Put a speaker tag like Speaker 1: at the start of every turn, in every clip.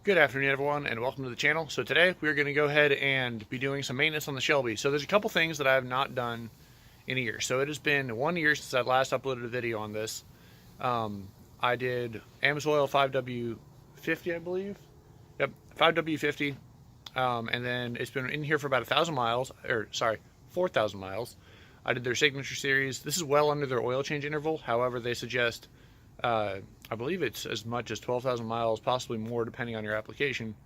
Speaker 1: Good afternoon, everyone, and welcome to the channel. So today we're going to go ahead and be doing some maintenance on the Shelby. So there's a couple things that I have not done in a year. So it has been 1 year since I last uploaded a video on this. I did Amsoil 5W50, I believe. Yep, 5W50. And then it's been in here for about 1,000 miles, or sorry, 4,000 miles. I did their signature series. This is well under their oil change interval. However, they suggest I believe it's as much as 12,000 miles, possibly more depending on your application,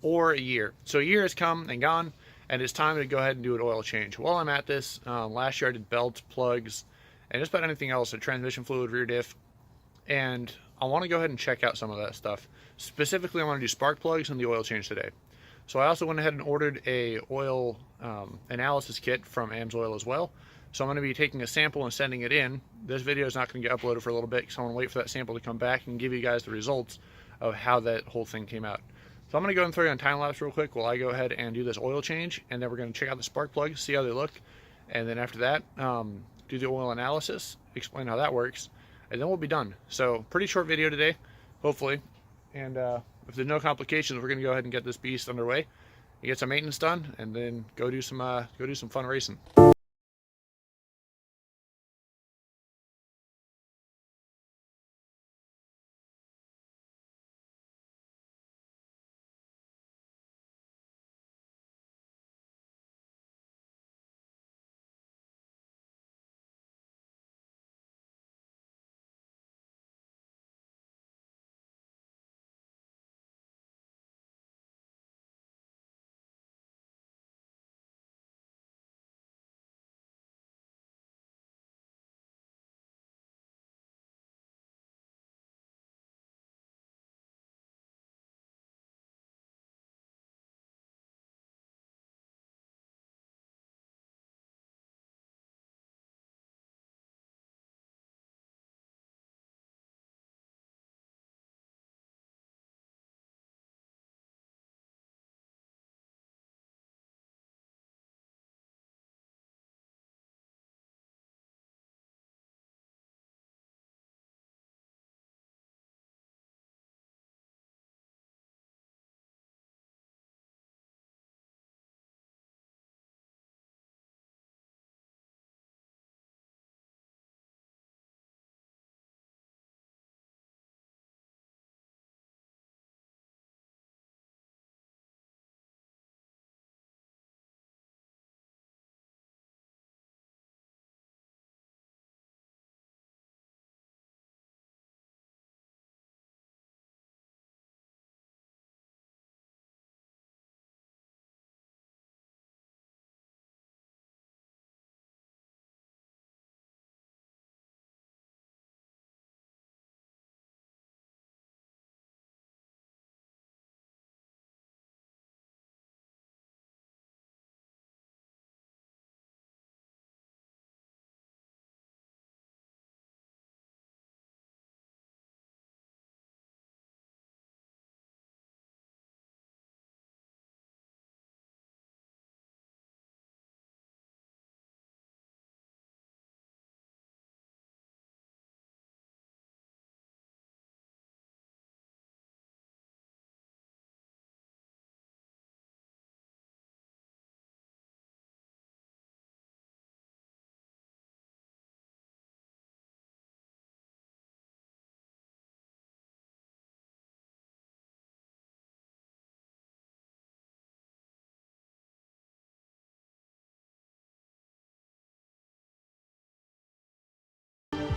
Speaker 1: or a year. So a year has come and gone, and it's time to go ahead and do an oil change. While I'm at this, last year I did belts, plugs, and just about anything else, a transmission fluid, rear diff, and I want to go ahead and check out some of that stuff. Specifically, I want to do spark plugs and the oil change today. So I also went ahead and ordered a oil analysis kit from Amsoil as well. So I'm going to be taking a sample and sending it in. This video is not going to get uploaded for a little bit because I want to wait for that sample to come back and give you guys the results of how that whole thing came out. So I'm going to go and throw you on time lapse real quick while I go ahead and do this oil change, and then we're going to check out the spark plugs, see how they look, and then after that, do the oil analysis, explain how that works, and then we'll be done. So pretty short video today, hopefully, and if there's no complications, we're going to go ahead and get this beast underway and get some maintenance done, and then go do some fun racing.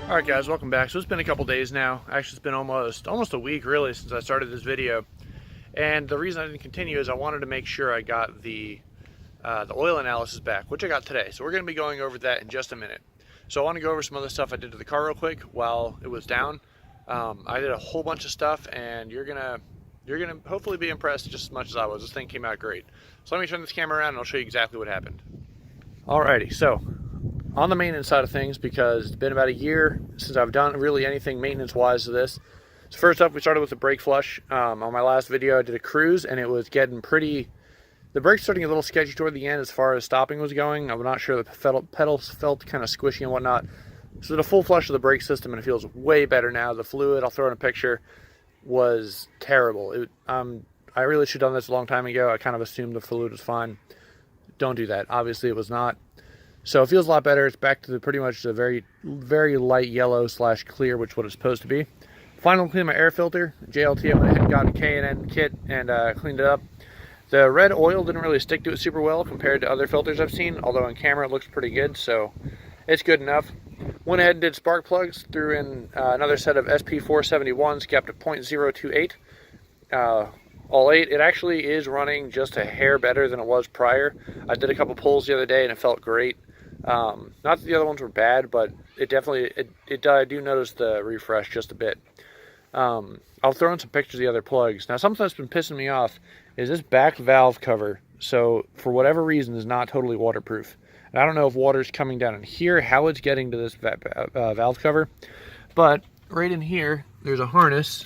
Speaker 1: Alright guys, welcome back. So it's been a couple days now. Actually, it's been almost a week really since I started this video. And the reason I didn't continue is I wanted to make sure I got the oil analysis back, which I got today. So we're going to be going over that in just a minute. So I want to go over some other stuff I did to the car real quick while it was down. I did a whole bunch of stuff, and you're gonna hopefully be impressed just as much as I was. This thing came out great. So let me turn this camera around and I'll show you exactly what happened. Alrighty, so on the maintenance side of things, because it's been about a year since I've done really anything maintenance-wise to this. So first up, we started with the brake flush. On my last video, I did a cruise, and it was getting pretty... The brakes starting a little sketchy toward the end as far as stopping was going. I'm not sure the pedals felt kind of squishy and whatnot. So did a full flush of the brake system, and it feels way better now. The fluid, I'll throw in a picture, was terrible. I'm I really should have done this a long time ago. I kind of assumed the fluid was fine. Don't do that. Obviously it was not. So it feels a lot better. It's back to pretty much the very light yellow / clear, which is what it's supposed to be. Final clean my air filter. JLT, I went ahead and got a K&N kit and cleaned it up. The red oil didn't really stick to it super well compared to other filters I've seen, although on camera it looks pretty good, so it's good enough. Went ahead and did spark plugs, threw in another set of SP471s, kept at 0.028. All 8. It actually is running just a hair better than it was prior. I did a couple pulls the other day and it felt great. Not that the other ones were bad, but it definitely, I do notice the refresh just a bit. I'll throw in some pictures of the other plugs. Now, something that's been pissing me off is this back valve cover. So, for whatever reason, is not totally waterproof. And I don't know if water's coming down in here, how it's getting to this valve cover. But, right in here, there's a harness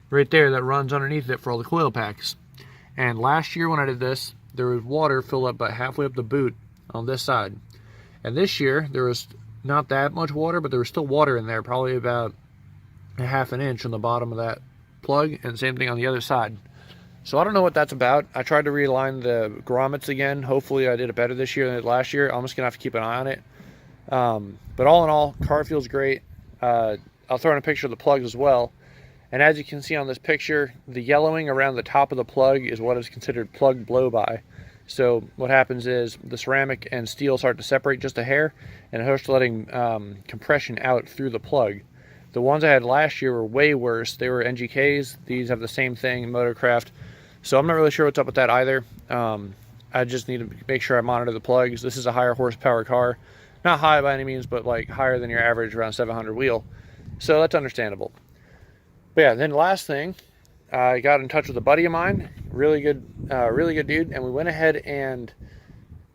Speaker 1: right there that runs underneath it for all the coil packs. And last year when I did this, there was water filled up about halfway up the boot on this side. And this year, there was not that much water, but there was still water in there, probably about a ½ inch on the bottom of that plug, and same thing on the other side. So I don't know what that's about. I tried to realign the grommets again. Hopefully I did it better this year than I did last year. I'm just gonna have to keep an eye on it. But all in all, car feels great. I'll throw in a picture of the plugs as well. And as you can see on this picture, the yellowing around the top of the plug is what is considered plug blow-by. So what happens is the ceramic and steel start to separate just a hair, and it starts letting compression out through the plug. The ones I had last year were way worse. They were NGKs. These have the same thing, Motorcraft. So I'm not really sure what's up with that either. I just need to make sure I monitor the plugs. This is a higher horsepower car. Not high by any means, but like higher than your average around 700 wheel. So that's understandable. But yeah, then the last thing, I got in touch with a buddy of mine, really good dude, and we went ahead and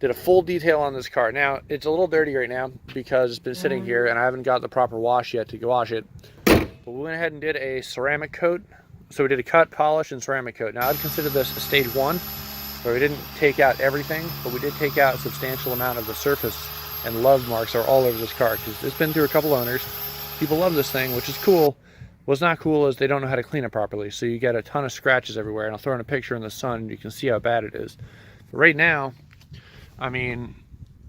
Speaker 1: did a full detail on this car. Now, it's a little dirty right now because it's been sitting here and I haven't got the proper wash yet to go wash it. But we went ahead and did a ceramic coat. So we did a cut, polish, and ceramic coat. Now, I'd consider this a stage 1, where we didn't take out everything, but we did take out a substantial amount of the surface, and love marks are all over this car because it's been through a couple owners. People love this thing, which is cool. What's not cool is they don't know how to clean it properly, so you get a ton of scratches everywhere, and I'll throw in a picture in the sun and you can see how bad it is. But right now, I mean,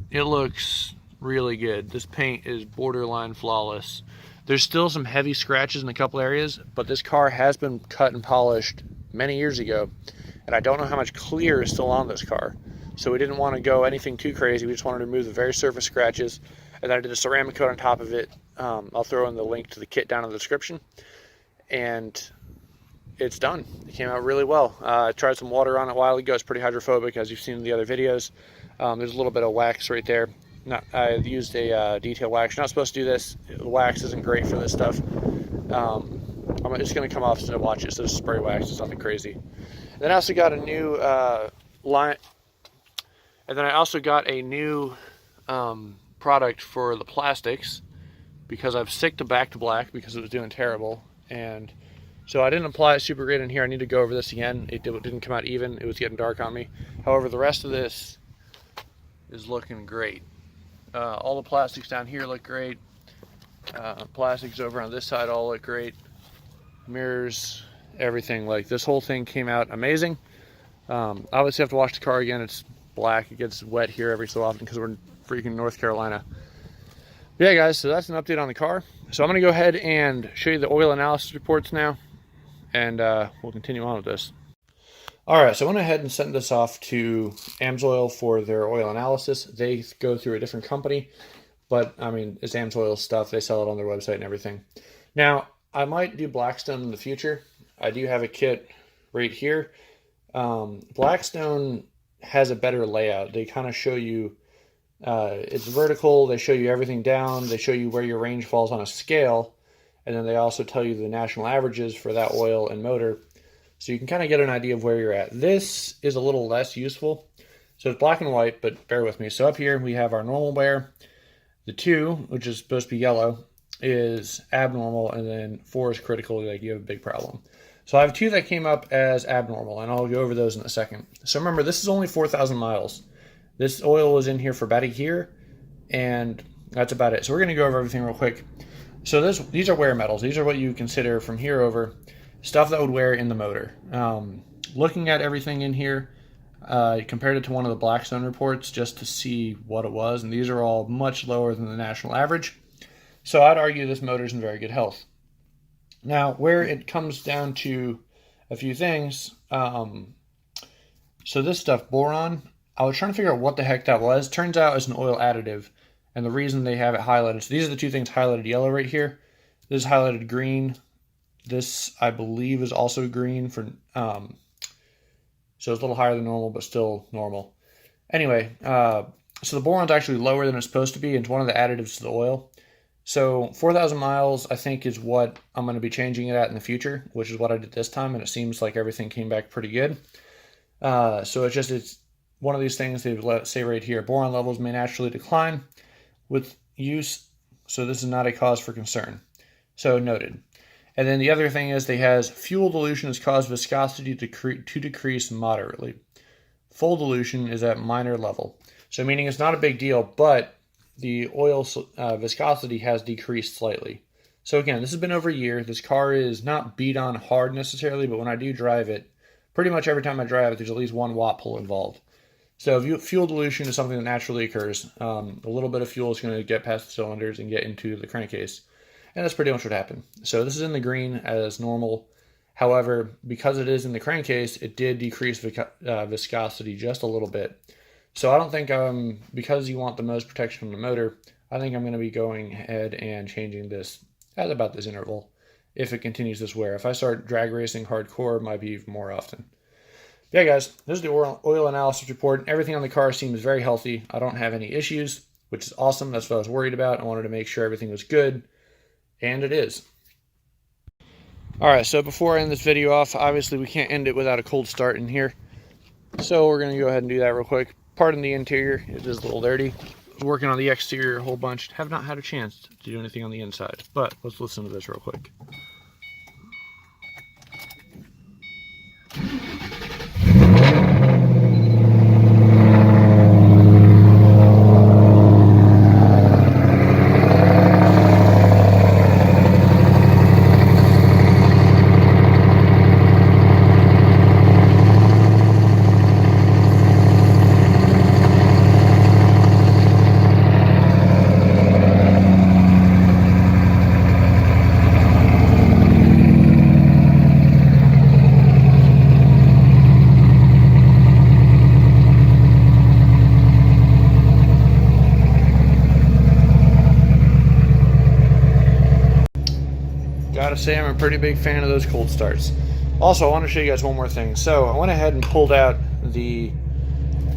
Speaker 1: it looks really good. This paint is borderline flawless. There's still some heavy scratches in a couple areas, but this car has been cut and polished many years ago, and I don't know how much clear is still on this car. So we didn't want to go anything too crazy. We just wanted to remove the very surface scratches, and then I did a ceramic coat on top of it. I'll throw in the link to the kit down in the description, and it's done. It came out really well. I tried some water on it a while ago. It's pretty hydrophobic, as you've seen in the other videos. There's a little bit of wax right there. I used a detail wax. You're not supposed to do this. The wax isn't great for this stuff. I'm just going to come off as soon as I watch it. So it's spray wax. It's nothing crazy. And then I also got a new line. And then I also got a new product for the plastics, because I've sicked the back to black because it was doing terrible. And so I didn't apply it super great in here. I need to go over this again. It didn't come out even. It was getting dark on me. However, the rest of this is looking great. All the plastics down here look great. Plastics over on this side all look great. Mirrors, everything. Like, this whole thing came out amazing. Obviously I have to wash the car again. It's black. It gets wet here every so often because we're in freaking North Carolina. But yeah, guys, so that's an update on the car. So I'm going to go ahead and show you the oil analysis reports now, and we'll continue on with this. Alright, so I went ahead and sent this off to Amsoil for their oil analysis. They go through a different company, but I mean, it's Amsoil stuff. They sell it on their website and everything. Now, I might do Blackstone in the future. I do have a kit right here. Blackstone has a better layout. They kind of show you, it's vertical. They show you everything down. They show you where your range falls on a scale. And then they also tell you the national averages for that oil and motor. So you can kind of get an idea of where you're at. This is a little less useful. So it's black and white, but bear with me. So up here we have our normal wear. The 2, which is supposed to be yellow, is abnormal, and then 4 is critical, like you have a big problem. So I have 2 that came up as abnormal, and I'll go over those in a second. So remember, this is only 4,000 miles. This oil was in here for about a year, and that's about it. So we're going to go over everything real quick. So these are wear metals. These are what you consider from here over stuff that would wear in the motor. just looking at everything in here, compared it to one of the Blackstone reports just to see what it was, and these are all much lower than the national average. So I'd argue this motor's in very good health. Now, where it comes down to a few things, so this stuff, boron, I was trying to figure out what the heck that was. Turns out it's an oil additive, and the reason they have it highlighted, so these are the two things highlighted yellow right here. This is highlighted green. This, I believe, is also green for, so it's a little higher than normal, but still normal. Anyway, so the boron's actually lower than it's supposed to be, and it's one of the additives to the oil. So 4,000 miles, I think, is what I'm going to be changing it at in the future, which is what I did this time, and it seems like everything came back pretty good. So it's one of these things they say right here, boron levels may naturally decline with use, so this is not a cause for concern. So noted. And then the other thing is they has fuel dilution has caused viscosity to decrease moderately. Full dilution is at minor level. So meaning it's not a big deal, but the oil viscosity has decreased slightly. So again, this has been over a year. This car is not beat on hard necessarily, but when I do drive it, pretty much every time I drive it, there's at least 1 watt pull involved. So fuel dilution is something that naturally occurs. A little bit of fuel is going to get past the cylinders and get into the crankcase. And that's pretty much what happened. So this is in the green as normal. However, because it is in the crankcase, it did decrease viscosity just a little bit. So I don't think, because you want the most protection from the motor, I think I'm going to be going ahead and changing this at about this interval if it continues this wear. If I start drag racing hardcore, it might be even more often. Yeah, guys, this is the oil analysis report. Everything on the car seems very healthy. I don't have any issues, which is awesome. That's what I was worried about. I wanted to make sure everything was good, and it is. All right, so before I end this video off, obviously we can't end it without a cold start in here. So we're going to go ahead and do that real quick. Pardon the interior, it is a little dirty. Working on the exterior a whole bunch. Have not had a chance to do anything on the inside, but let's listen to this real quick. Gotta say, I'm a pretty big fan of those cold starts. Also, I want to show you guys one more thing. So I went ahead and pulled out the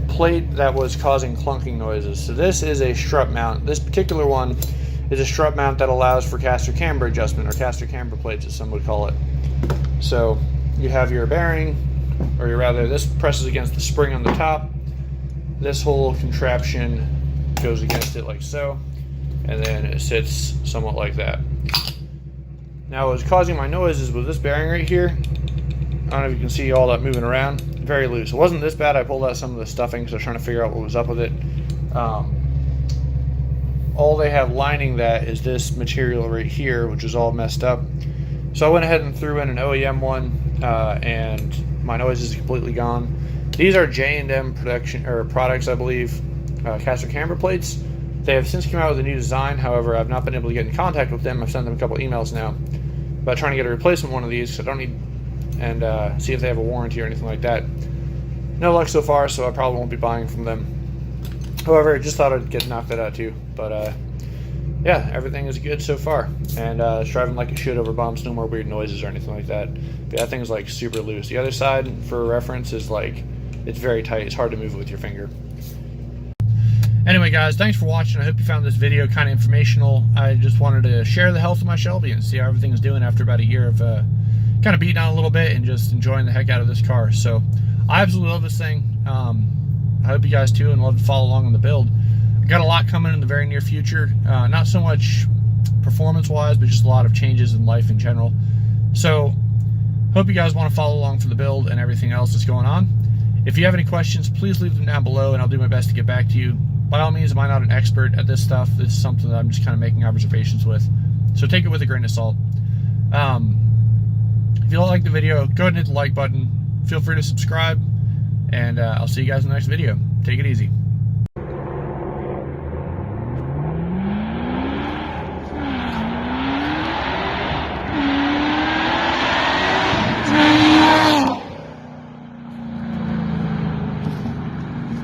Speaker 1: plate that was causing clunking noises. So this is a strut mount. This particular one is a strut mount that allows for caster camber adjustment, or caster camber plates as some would call it. So you have your bearing, or rather this presses against the spring on the top. This whole contraption goes against it like so, and then it sits somewhat like that. Now, what was causing my noises was this bearing right here. I don't know if you can see all that moving around. Very loose. It wasn't this bad. I pulled out some of the stuffing because I was trying to figure out what was up with it. All they have lining that is this material right here, which is all messed up. So I went ahead and threw in an OEM one, and my noise is completely gone. These are J&M products, I believe, caster camber plates. They have since come out with a new design. However, I've not been able to get in contact with them. I've sent them a couple emails now about trying to get a replacement one of these. So I don't need, and see if they have a warranty or anything like that. No luck so far, so I probably won't be buying from them. However, I just thought I'd get knocked that out too. But yeah, everything is good so far, and it's driving like it should over bumps. No more weird noises or anything like that. But that thing's like super loose. The other side, for reference, is like it's very tight. It's hard to move it with your finger. Anyway, guys, thanks for watching. I hope you found this video kind of informational. I just wanted to share the health of my Shelby and see how everything's doing after about a year of kind of beating on a little bit and just enjoying the heck out of this car. So I absolutely love this thing. I hope you guys too, and love to follow along on the build. I got a lot coming in the very near future. Not so much performance-wise, but just a lot of changes in life in general. So hope you guys want to follow along for the build and everything else that's going on. If you have any questions, please leave them down below, and I'll do my best to get back to you. By all means, am I not an expert at this stuff? This is something that I'm just kind of making observations with. So take it with a grain of salt. If you don't like the video, go ahead and hit the like button. feel free to subscribe, and I'll see you guys in the next video. Take it easy.